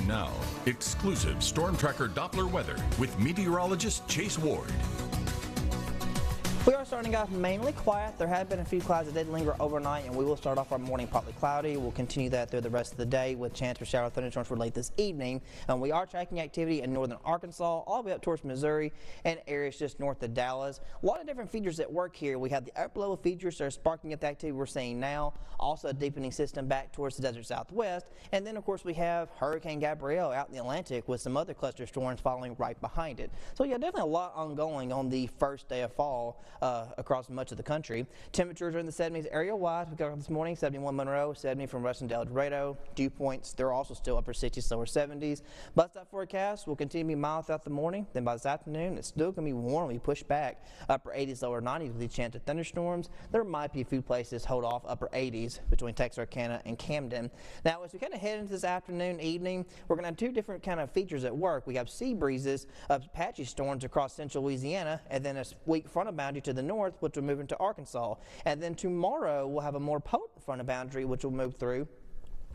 now, exclusive Storm Tracker Doppler weather with meteorologist Chase Ward. We are starting off mainly quiet. There have been a few clouds that did linger overnight, and we will start off our morning partly cloudy. We'll continue that through the rest of the day with chance for shower thunderstorms for late this evening. And we are tracking activity in northern Arkansas, all the way up towards Missouri and areas just north of Dallas. A lot of different features at work here. We have the upper level features that are sparking up the activity we're seeing now. Also a deepening system back towards the desert southwest. And then, of course, we have Hurricane Gabrielle out in the Atlantic with some other cluster storms following right behind it. So, yeah, definitely a lot ongoing on the first day of fall across much of the country. Temperatures are in the 70s area-wide. We got this morning 71 Monroe, 70 from Ruston to El Dorado. Dew points, they're also still upper 60s, lower 70s. But that forecast will continue to be mild throughout the morning. Then by this afternoon, it's still going to be warm. We push back upper 80s, lower 90s with a chance of thunderstorms. There might be a few places hold off upper 80s between Texarkana and Camden. Now, as we kind of head into this afternoon, evening, we're going to have two different kind of features at work. We have sea breezes of patchy storms across central Louisiana, and then a weak frontal boundary to the north, which will move into Arkansas. And then tomorrow we'll have a more potent frontal boundary which will move through.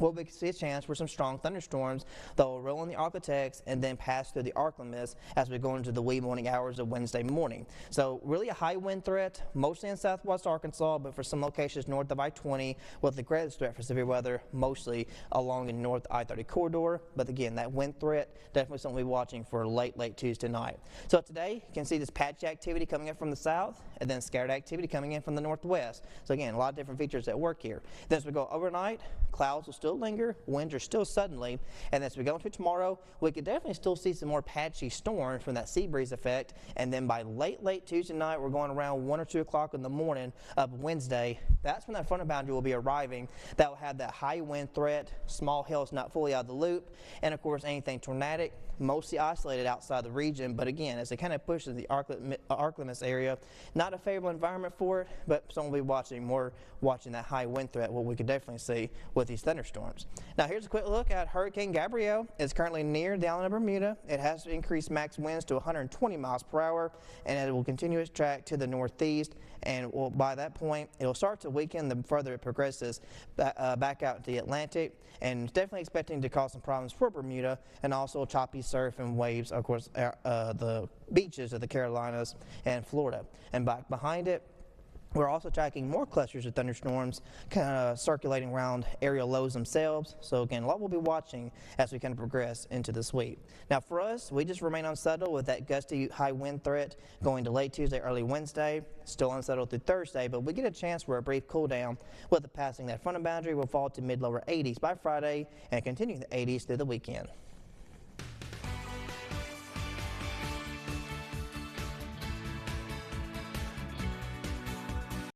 We'll see a chance for some strong thunderstorms that will roll in the Arklatex and then pass through the Arklamis as we go into the wee morning hours of Wednesday morning. So really a high wind threat, mostly in southwest Arkansas, but for some locations north of I-20 with the greatest threat for severe weather, mostly along the north I-30 corridor. But again, that wind threat, definitely something we'll be watching for late Tuesday night. So today, you can see this patchy activity coming in from the south and then scattered activity coming in from the northwest. So again, a lot of different features at work here. Then as we go overnight, clouds will still linger, winds are still southerly, and as we go into tomorrow, we could definitely still see some more patchy storms from that sea breeze effect, and then by late Tuesday night, we're going around 1 or 2 o'clock in the morning of Wednesday. That's when that frontal boundary will be arriving. That will have that high wind threat, small hails not fully out of the loop, and of course anything tornadic, mostly isolated outside the region, but again, as it kind of pushes the Arklamis area, not a favorable environment for it, but someone will be watching that high wind threat, what we could definitely see with these thunderstorms. Now here's a quick look at Hurricane Gabrielle. It's currently near the island of Bermuda. It has increased max winds to 120 miles per hour, and it will continue its track to the northeast, and by that point it will start to weaken the further it progresses back out to the Atlantic, and definitely expecting to cause some problems for Bermuda, and also choppy surf and waves, of course, the beaches of the Carolinas and Florida. And back behind it, we're also tracking more clusters of thunderstorms kind of circulating around area lows themselves. So again, a lot we'll be watching as we kind of progress into this week. Now for us, we just remain unsettled with that gusty high wind threat going to late Tuesday, early Wednesday. Still unsettled through Thursday, but we get a chance for a brief cool down with the passing that frontal boundary. Will fall to mid-lower 80s by Friday and continue the 80s through the weekend.